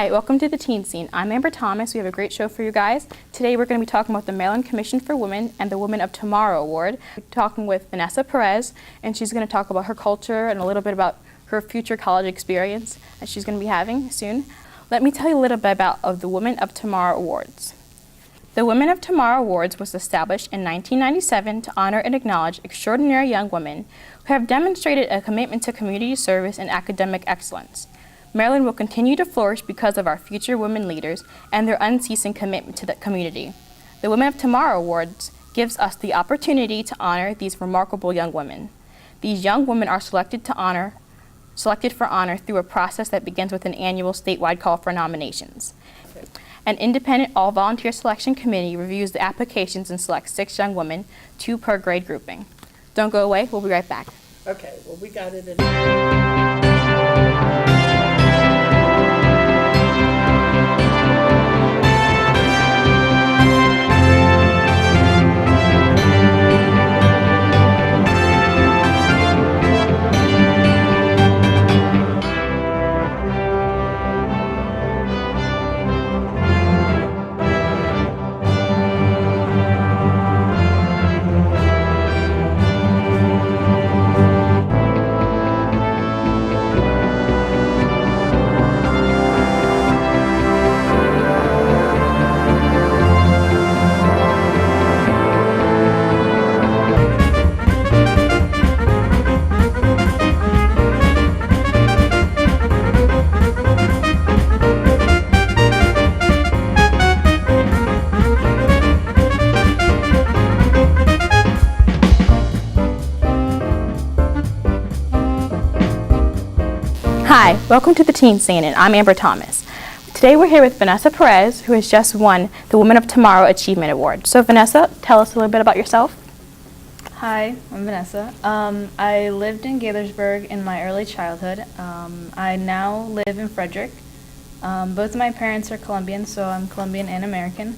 Hi, welcome to the Teen Scene. I'm Amber Thomas. We have a great show for you guys. Today we're going to be talking about the Maryland Commission for Women and the Women of Tomorrow Award. We're talking with Vanessa Perez, and she's going to talk about her culture and a little bit about her future college experience that she's going to be having soon. Let me tell you a little bit about the Women of Tomorrow Awards. The Women of Tomorrow Awards was established in 1997 to honor and acknowledge extraordinary young women who have demonstrated a commitment to community service and academic excellence. Maryland will continue to flourish because of our future women leaders and their unceasing commitment to the community. The Women of Tomorrow Awards gives us the opportunity to honor these remarkable young women. These young women are selected for honor through a process that begins with an annual statewide call for nominations. An independent all-volunteer selection committee reviews the applications and selects 6 young women, 2 per grade grouping. Don't go away, we'll be right back. Okay, well, we got it in. Hi, welcome to the Teen Scene, and I'm Amber Thomas. Today we're here with Vanessa Perez, who has just won the Women of Tomorrow Achievement Award. So Vanessa, tell us a little bit about yourself. Hi, I'm Vanessa. I lived in Gaithersburg in my early childhood. I now live in Frederick. Both of my parents are Colombian, so I'm Colombian and American.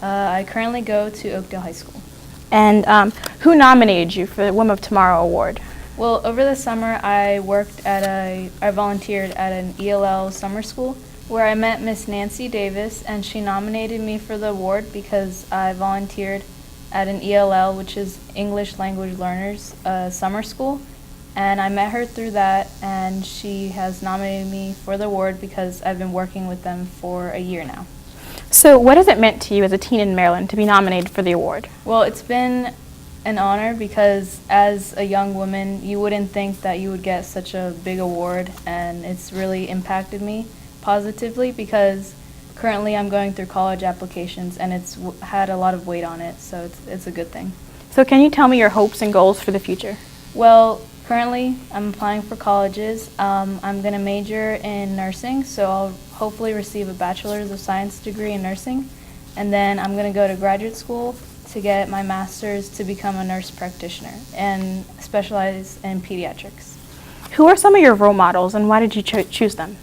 I currently go to Oakdale High School. And who nominated you for the Women of Tomorrow Award? Well, over the summer, I volunteered at an ELL summer school where I met Miss Nancy Davis, and she nominated me for the award because I volunteered at an ELL, which is English Language Learners summer school, and I met her through that, and she has nominated me for the award because I've been working with them for a year now. So what has it meant to you as a teen in Maryland to be nominated for the award? Well, it's been an honor because as a young woman, you wouldn't think that you would get such a big award, and it's really impacted me positively because currently I'm going through college applications and it's had a lot of weight on it, so it's a good thing. So can you tell me your hopes and goals for the future? Well, currently I'm applying for colleges. I'm going to major in nursing, so I'll hopefully receive a Bachelor's of Science degree in nursing, and then I'm going to go to graduate school to get my master's to become a nurse practitioner and specialize in pediatrics. Who are some of your role models and why did you choose them?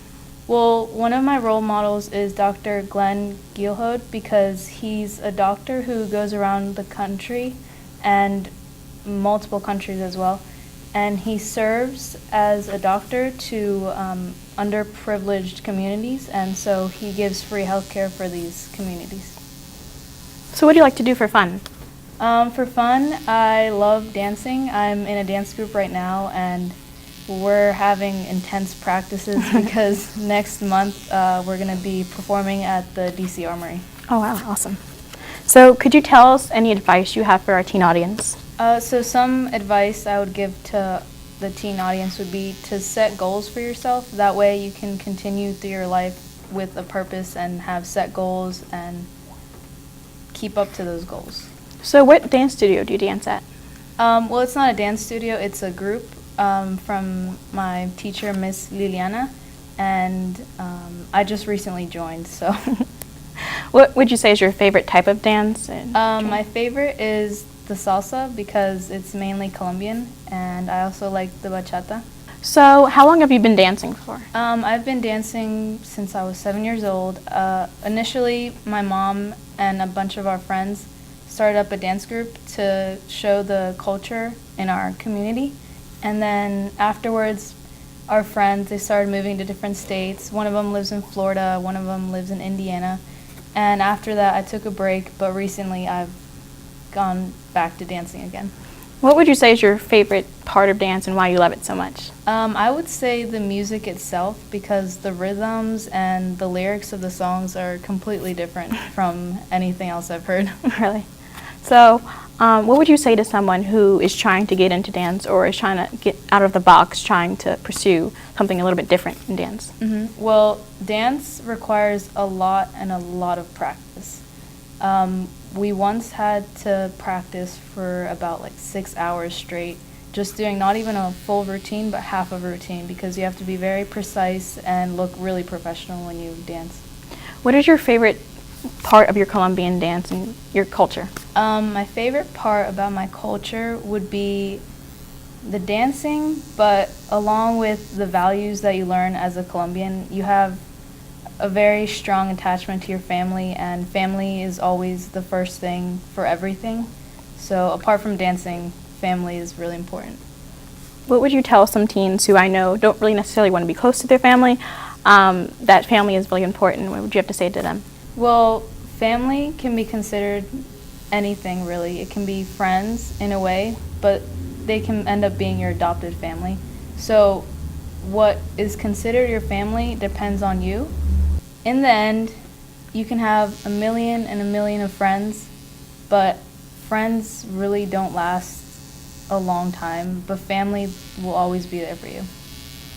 Well, one of my role models is Dr. Glenn Gielhode because he's a doctor who goes around the country and multiple countries as well, and he serves as a doctor to underprivileged communities, and so he gives free health care for these communities. So what do you like to do for fun? For fun, I love dancing. I'm in a dance group right now, and we're having intense practices because next month we're going to be performing at the DC Armory. Oh wow, awesome. So could you tell us any advice you have for our teen audience? So some advice I would give to the teen audience would be to set goals for yourself. That way you can continue through your life with a purpose and have set goals and keep up to those goals. So what dance studio do you dance at? Well, it's not a dance studio, it's a group from my teacher, Miss Liliana, and I just recently joined, so. What would you say is your favorite type of dance? My favorite is the salsa because it's mainly Colombian, and I also like the bachata. So how long have you been dancing for? I've been dancing since I was 7 years old. Initially, my mom and a bunch of our friends started up a dance group to show the culture in our community. And then afterwards, are friends. They started moving to different states. One of them lives in Florida, one of them lives in Indiana. And after that, I took a break, but recently I've gone back to dancing again. What would you say is your favorite part of dance and why you love it so much? I would say the music itself, because the rhythms and the lyrics of the songs are completely different from anything else I've heard. Really? So, what would you say to someone who is trying to get into dance or is trying to get out of the box, trying to pursue something a little bit different in dance? Well, dance requires a lot of practice. We once had to practice for about like 6 hours straight, just doing not even a full routine, but half of a routine, because you have to be very precise and look really professional when you dance. What is your favorite part of your Colombian dance and your culture? My favorite part about my culture would be the dancing, but along with the values that you learn as a Colombian, you have a very strong attachment to your family, and family is always the first thing for everything. So apart from dancing, family is really important. What would you tell some teens who I know don't really necessarily want to be close to their family, that family is really important? What would you have to say to them? Well, family can be considered anything really. It can be friends in a way, but they can end up being your adopted family. So what is considered your family depends on you. In the end, you can have a million and a million of friends, but friends really don't last a long time, but family will always be there for you.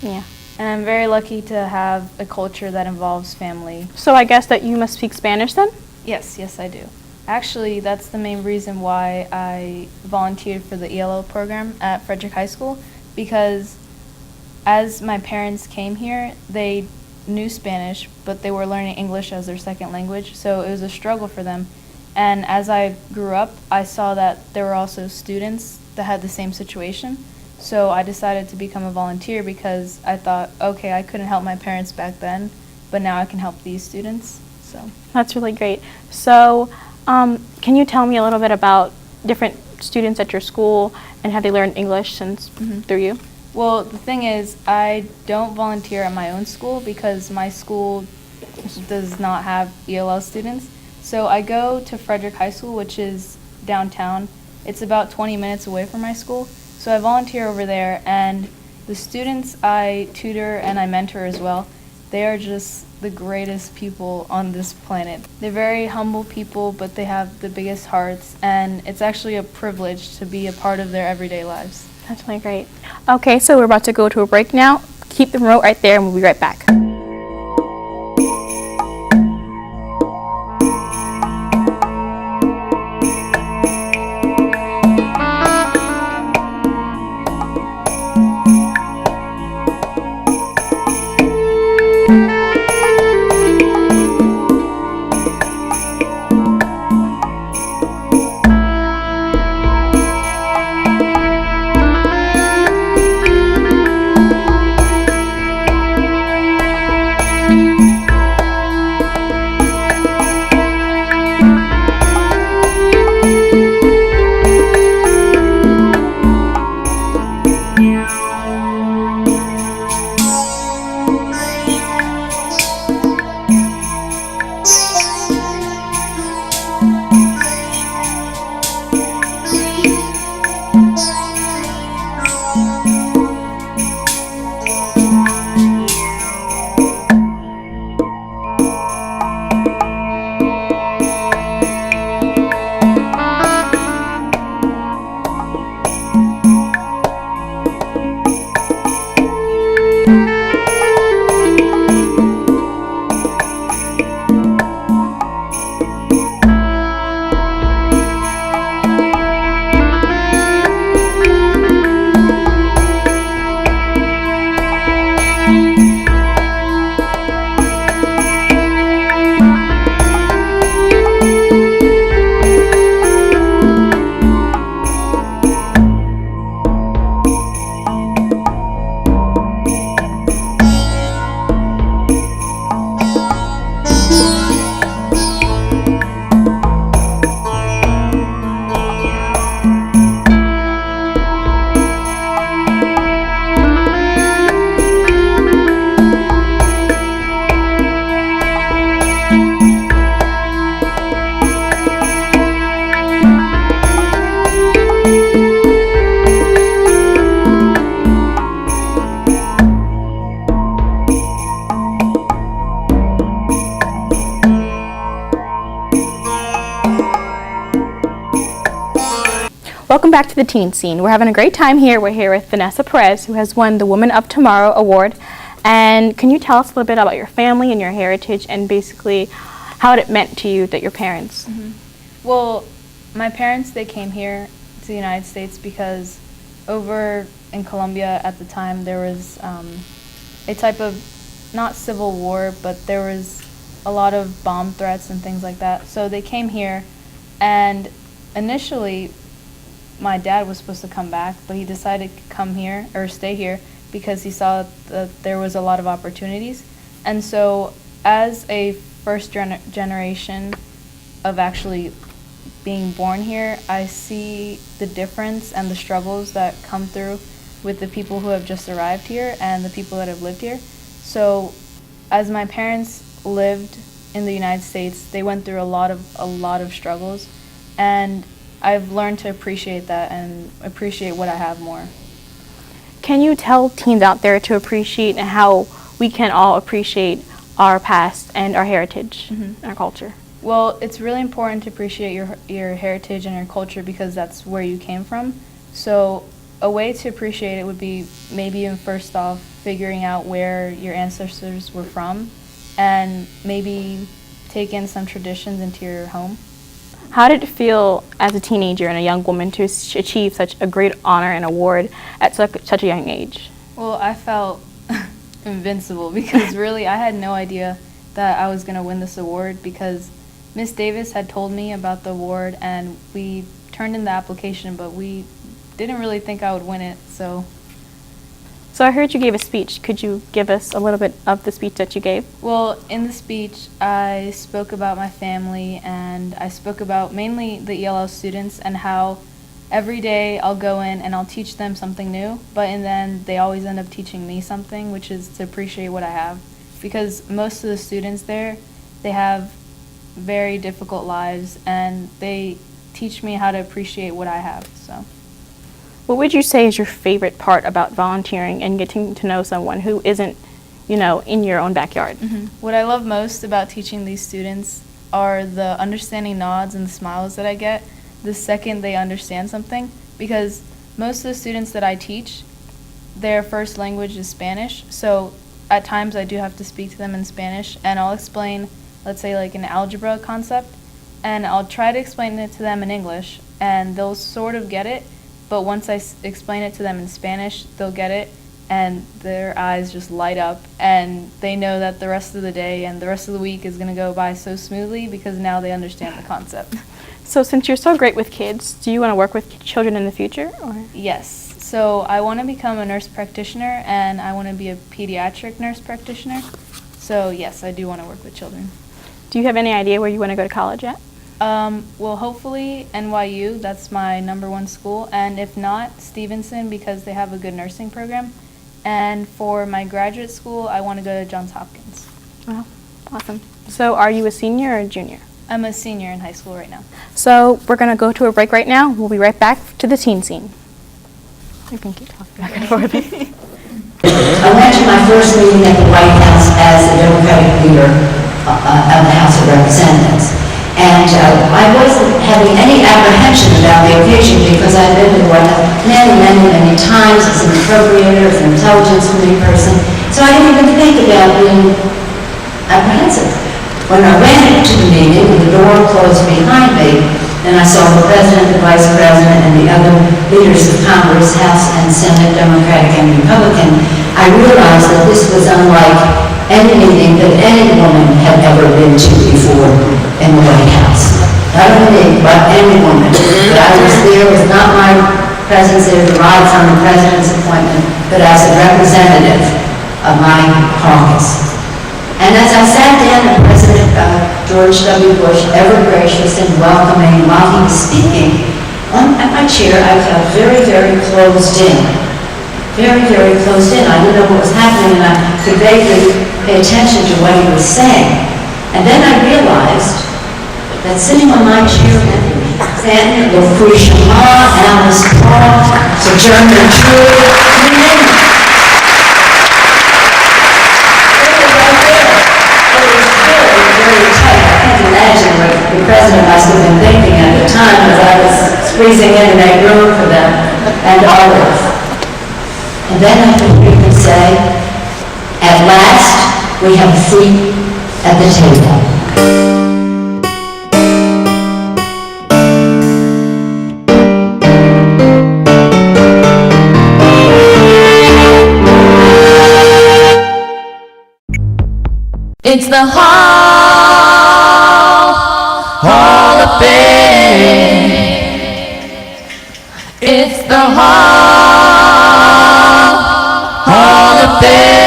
Yeah. And I'm very lucky to have a culture that involves family. So I guess that you must speak Spanish then? Yes, I do. Actually, that's the main reason why I volunteered for the ELO program at Frederick High School, because as my parents came here, they knew Spanish, but they were learning English as their second language, so it was a struggle for them. And as I grew up, I saw that there were also students that had the same situation. So I decided to become a volunteer because I thought, okay, I couldn't help my parents back then, but now I can help these students. So That's really great. So can you tell me a little bit about different students at your school and have they learned English since through you? well, the thing is, I don't volunteer at my own school because my school does not have ELL students. So I go to Frederick High School, which is downtown. It's about 20 minutes away from my school. So I volunteer over there, and the students I tutor and I mentor as well, they are just the greatest people on this planet. They're very humble people, but they have the biggest hearts, and it's actually a privilege to be a part of their everyday lives. That's really great. Okay, so we're about to go to a break now. Keep the remote right there and we'll be right back. Welcome back to the Teen Scene. We're having a great time here. We're here with Vanessa Perez, who has won the Woman of Tomorrow Award. And can you tell us a little bit about your family and your heritage and basically how it meant to you that your parents? Well, my parents, they came here to the United States because over in Colombia at the time there was a type of, not civil war, but there was a lot of bomb threats and things like that. So they came here, and initially my dad was supposed to come back, but he decided to come here or stay here because he saw that there was a lot of opportunities. And so as a first generation of actually being born here, I see the difference and the struggles that come through with the people who have just arrived here and the people that have lived here. So as my parents lived in the United States, they went through a lot of struggles, and I've learned to appreciate that and appreciate what I have more. Can you tell teens out there to appreciate how we can all appreciate our past and our heritage and our culture? Well, it's really important to appreciate your heritage and your culture because that's where you came from. So a way to appreciate it would be maybe first off figuring out where your ancestors were from and maybe take in some traditions into your home. How did it feel as a teenager and a young woman to achieve such a great honor and award at such a young age? Well, I felt invincible because really I had no idea that I was going to win this award because Miss Davis had told me about the award and we turned in the application, but we didn't really think I would win it. So I heard you gave a speech. Could you give us a little bit of the speech that you gave? Well, in the speech, I spoke about my family and I spoke about mainly the ELL students and how every day I'll go in and I'll teach them something new, but in the end they always end up teaching me something, which is to appreciate what I have. Because most of the students there, they have very difficult lives and they teach me how to appreciate what I have. So. What would you say is your favorite part about volunteering and getting to know someone who isn't, in your own backyard? What I love most about teaching these students are the understanding nods and the smiles that I get the second they understand something, because most of the students that I teach, their first language is Spanish, so at times I do have to speak to them in Spanish, and I'll explain, let's say like an algebra concept, and I'll try to explain it to them in English, and they'll sort of get it. But once I explain it to them in Spanish, they'll get it, and their eyes just light up, and they know that the rest of the day and the rest of the week is going to go by so smoothly because now they understand the concept. So since you're so great with kids, do you want to work with children in the future? Or? Yes. So I want to become a nurse practitioner, and I want to be a pediatric nurse practitioner. So yes, I do want to work with children. Do you have any idea where you want to go to college at? Well, hopefully NYU, that's my #1 school, and if not, Stevenson, because they have a good nursing program. And for my graduate school, I want to go to Johns Hopkins. Wow, awesome. So are you a senior or a junior? I'm a senior in high school right now. So we're going to go to a break right now. We'll be right back to the Teen Scene. You can keep talking back and forth. I went to my first meeting at the White House as a Democratic leader of the House of Representatives. And I wasn't having any apprehension about the occasion because I'd been to the White House many times as an appropriator, as an intelligence committee person. So I didn't even think about being apprehensive. When I went into the meeting, the door closed behind me, and I saw the President, the Vice President, and the other leaders of Congress, House and Senate, Democratic and Republican. I realized that this was unlike any meeting that any woman had ever been to before in the White House. Not only me, but any woman. But I was there with not my presence there derived from the President's appointment, but as a representative of my caucus. And as I sat down, and President George W. Bush, ever gracious and welcoming, while he was speaking, at my chair, I felt very, very closed in. Very, very closed in. I didn't know what was happening, and I could vaguely pay attention to what he was saying. And then I realized that sitting on my chair with me, Stanton, Lafouche-Chamon, Alice Paul, Sojourner Truth, you name it. Very tight. I can't imagine what the President must have been thinking at the time as I was squeezing into that room and always. And then I could hear him say, at last, we have a seat at the table. It's the Hall of Fame. It's the Hall of Fame.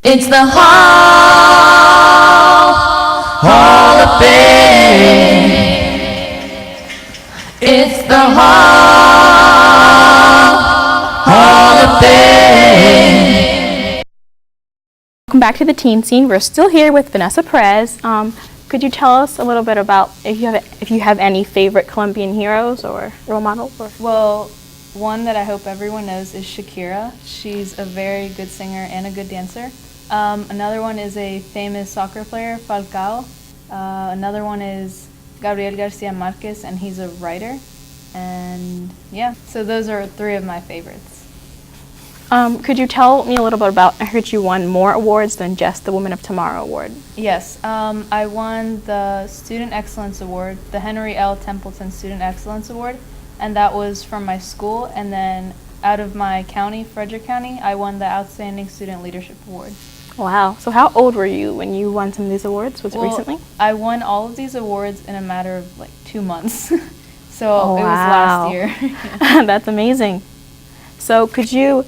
It's the Hall of Fame. It's the Hall of Fame. Welcome back to the teen scene. We're still here with Vanessa Perez. Could you tell us a little bit about if you have any favorite Colombian heroes or role models? Or? Well, one that I hope everyone knows is Shakira. She's a very good singer and a good dancer. Another one is a famous soccer player, Falcao. Another one is Gabriel Garcia Marquez, and he's a writer. And yeah, so those are three of my favorites. Could you tell me a little bit about, I heard you won more awards than just the Women of Tomorrow Award. Yes, I won the Student Excellence Award, the Henry L. Templeton Student Excellence Award, and that was from my school. And then out of my county, Frederick County, I won the Outstanding Student Leadership Award. Wow. So how old were you when you won some of these awards? Was it recently? I won all of these awards in a matter of like 2 months. So it was last year. That's amazing. So could you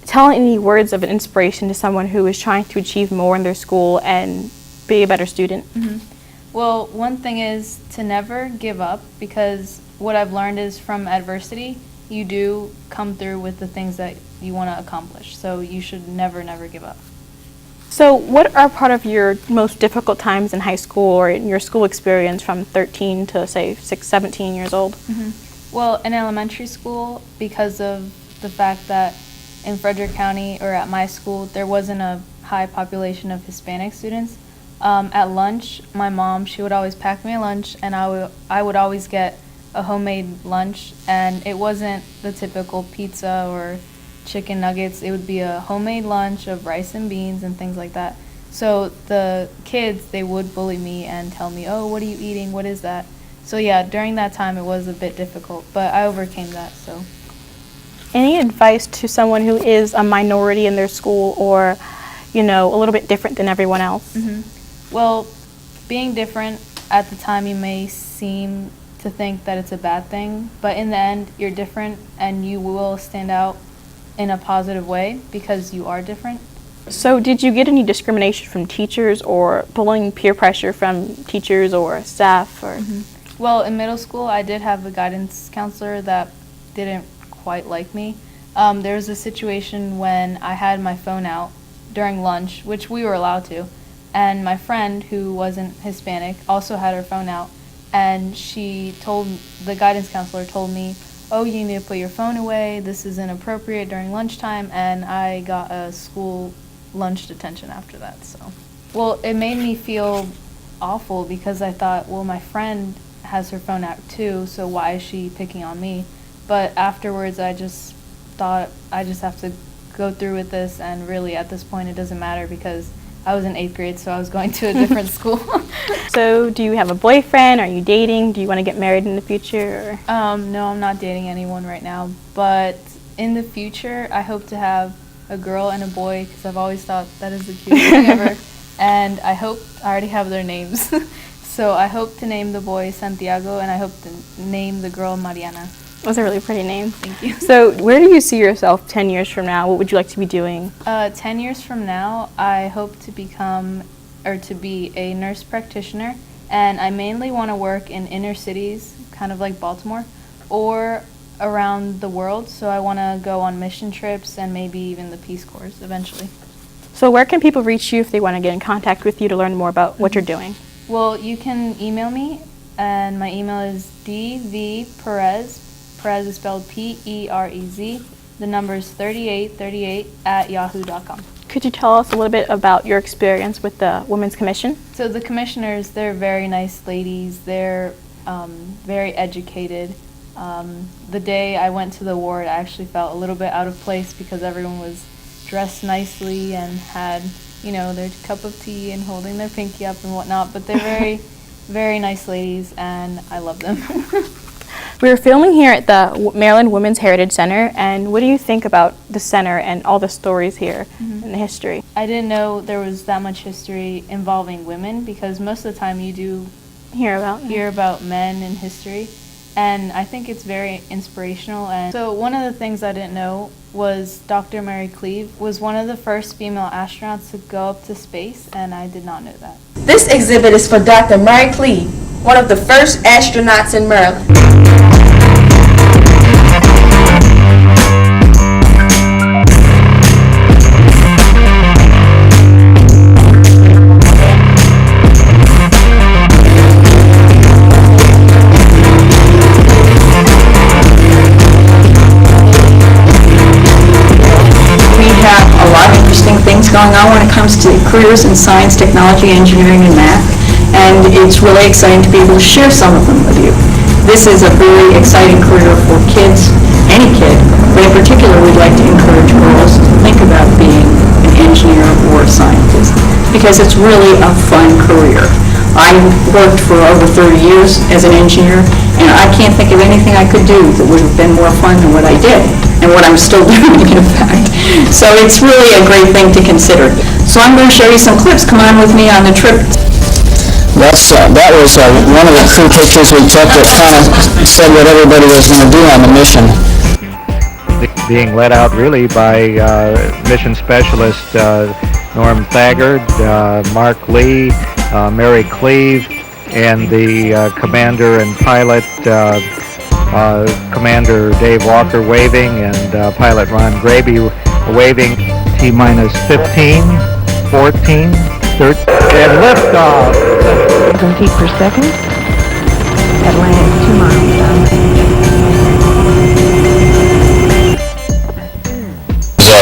tell any words of inspiration to someone who is trying to achieve more in their school and be a better student? Mm-hmm. Well, one thing is to never give up, because what I've learned is from adversity, you do come through with the things that you want to accomplish. So you should never, never give up. So what are part of your most difficult times in high school or in your school experience from 13 to, say, 17 years old? Mm-hmm. Well, in elementary school, because of the fact that in Frederick County or at my school, there wasn't a high population of Hispanic students. At lunch, my mom, she would always pack me a lunch, and I would always get a homemade lunch, and it wasn't the typical pizza or chicken nuggets. It would be a homemade lunch of rice and beans and things like that. So the kids, they would bully me and tell me, oh, what are you eating? What is that? So yeah, during that time it was a bit difficult, but I overcame that. So, any advice to someone who is a minority in their school or, you know, a little bit different than everyone else? Mm-hmm. Well, being different at the time, you may seem to think that it's a bad thing, but in the end, you're different and you will stand out in a positive way because you are different. So did you get any discrimination from teachers or bullying, peer pressure from teachers or staff? Or? Mm-hmm. Well, in middle school, I did have a guidance counselor that didn't quite like me. There was a situation when I had my phone out during lunch, which we were allowed to, and my friend, who wasn't Hispanic, also had her phone out, and the guidance counselor told me, oh, you need to put your phone away, this is inappropriate during lunchtime, and I got a school lunch detention after that. So, well, it made me feel awful because I thought, well, my friend has her phone out too, so why is she picking on me? But afterwards, I just thought I just have to go through with this, and really at this point it doesn't matter because I was in 8th grade, so I was going to a different school. So do you have a boyfriend? Are you dating? Do you want to get married in the future? No, I'm not dating anyone right now, but in the future I hope to have a girl and a boy because I've always thought that is the cutest thing ever. And I already have their names. So I hope to name the boy Santiago and I hope to name the girl Mariana. That's a really pretty name. Thank you. So where do you see yourself 10 years from now? What would you like to be doing? 10 years from now, I hope to be a nurse practitioner, and I mainly want to work in inner cities, kind of like Baltimore, or around the world. So I want to go on mission trips and maybe even the Peace Corps eventually. So where can people reach you if they want to get in contact with you to learn more about what you're doing? Well, you can email me, and my email is dvperez. Perez is spelled Perez. The number is 3838 at yahoo.com. Could you tell us a little bit about your experience with the Women's Commission? So the commissioners, they're very nice ladies. They're very educated. The day I went to the ward, I actually felt a little bit out of place because everyone was dressed nicely and had, their cup of tea and holding their pinky up and whatnot. But they're very, very nice ladies, and I love them. We were filming here at the Maryland Women's Heritage Center, and what do you think about the center and all the stories here and the history? I didn't know there was that much history involving women because most of the time you do Hear about men in history, and I think it's very inspirational. And so one of the things I didn't know was Dr. Mary Cleave was one of the first female astronauts to go up to space, and I did not know that. This exhibit is for Dr. Mary Cleave, one of the first astronauts in Maryland. Going on when it comes to careers in science, technology, engineering, and math, and it's really exciting to be able to share some of them with you. This is a very exciting career for kids, any kid, but in particular we'd like to encourage girls to think about being an engineer or a scientist because it's really a fun career. I worked for over 30 years as an engineer, and I can't think of anything I could do that would have been more fun than what I did, and what I'm still doing, in fact. So it's really a great thing to consider. So I'm going to show you some clips. Come on with me on the trip. That was one of the three pictures we took that kind of said what everybody was going to do on the mission. Being led out really by mission specialist Norm Thagard, Mark Lee, Mary Cleave, and the commander and pilot Commander Dave Walker waving, and pilot Ron Graby waving. T-minus 15, 14, 13, and liftoff. 7 feet per second. Atlantic 2 miles.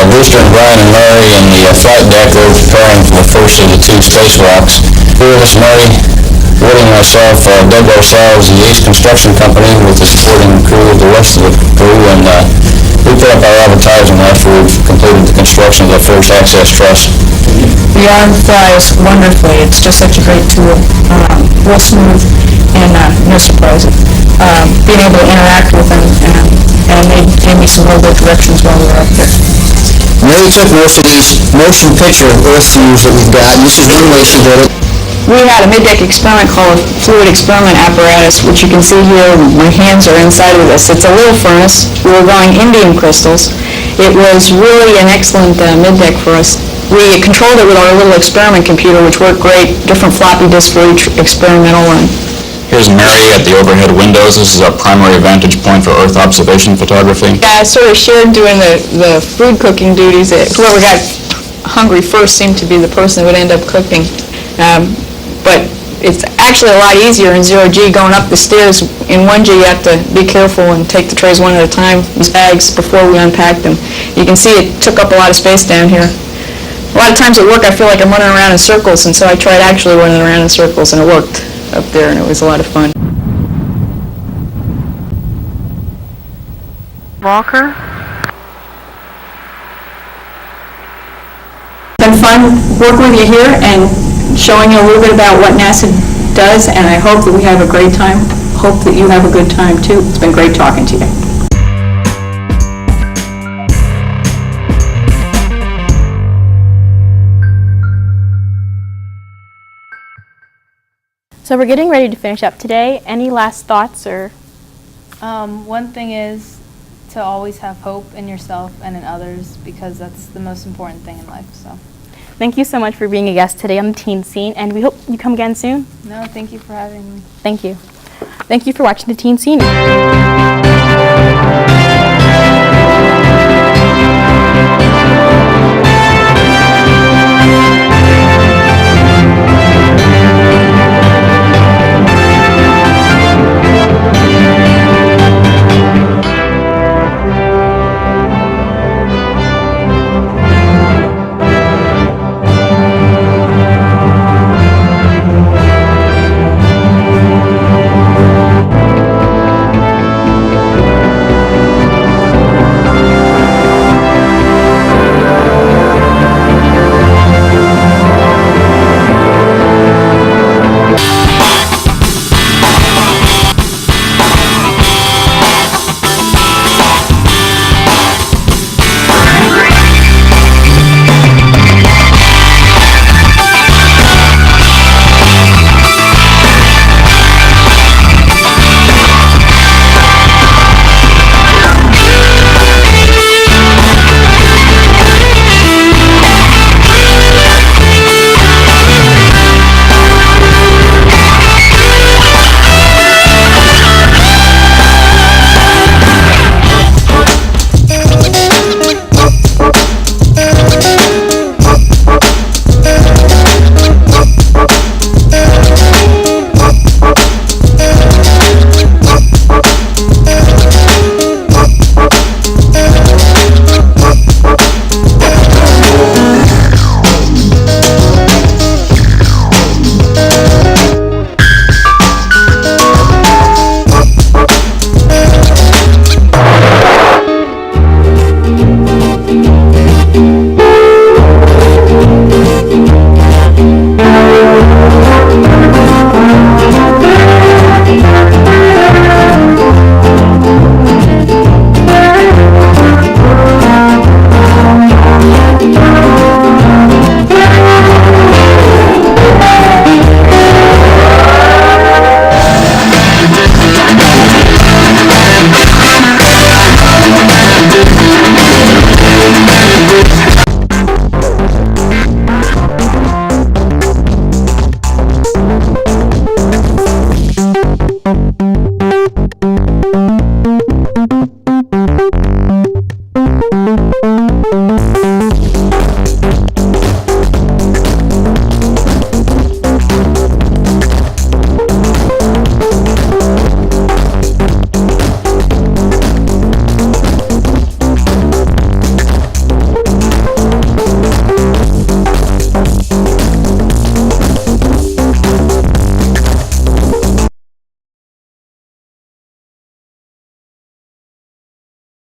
Booster and Brian and Murray in the flight deck. They were preparing for the first of the two spacewalks. Here was Murray, Woody and myself dug ourselves the Ace Construction Company with the supporting crew of the rest of the crew, and we put up our advertising after we've completed the construction of the first access truss. The arm flies wonderfully. It's just such a great tool. Real smooth and no surprises. Being able to interact with them, and they gave me some real good directions while we were up there. Mary took most of these motion picture earth views that we've got. This is one way she did it. We had a mid-deck experiment called a fluid experiment apparatus, which you can see here. My hands are inside of this. It's a little furnace. We were growing indium crystals. It was really an excellent mid-deck for us. We controlled it with our little experiment computer, which worked great. Different floppy disks for each experimental one. Here's Mary at the overhead windows. This is our primary vantage point for Earth observation photography. Yeah, I sort of shared doing the food cooking duties. Whoever got hungry first seemed to be the person that would end up cooking. But it's actually a lot easier in 0G going up the stairs. In 1G you have to be careful and take the trays one at a time, these bags, before we unpack them. You can see it took up a lot of space down here. A lot of times at work I feel like I'm running around in circles, and so I tried actually running around in circles, and it worked up there, and it was a lot of fun. Walker. It's been fun working with you here and showing you a little bit about what NASA does, and I hope that we have a great time. Hope that you have a good time too. It's been great talking to you. So we're getting ready to finish up today. Any last thoughts or? One thing is to always have hope in yourself and in others, because that's the most important thing in life. So, Thank you so much for being a guest today on the Teen Scene, and we hope you come again soon. no, thank you for having me. Thank you. Thank you for watching the Teen Scene.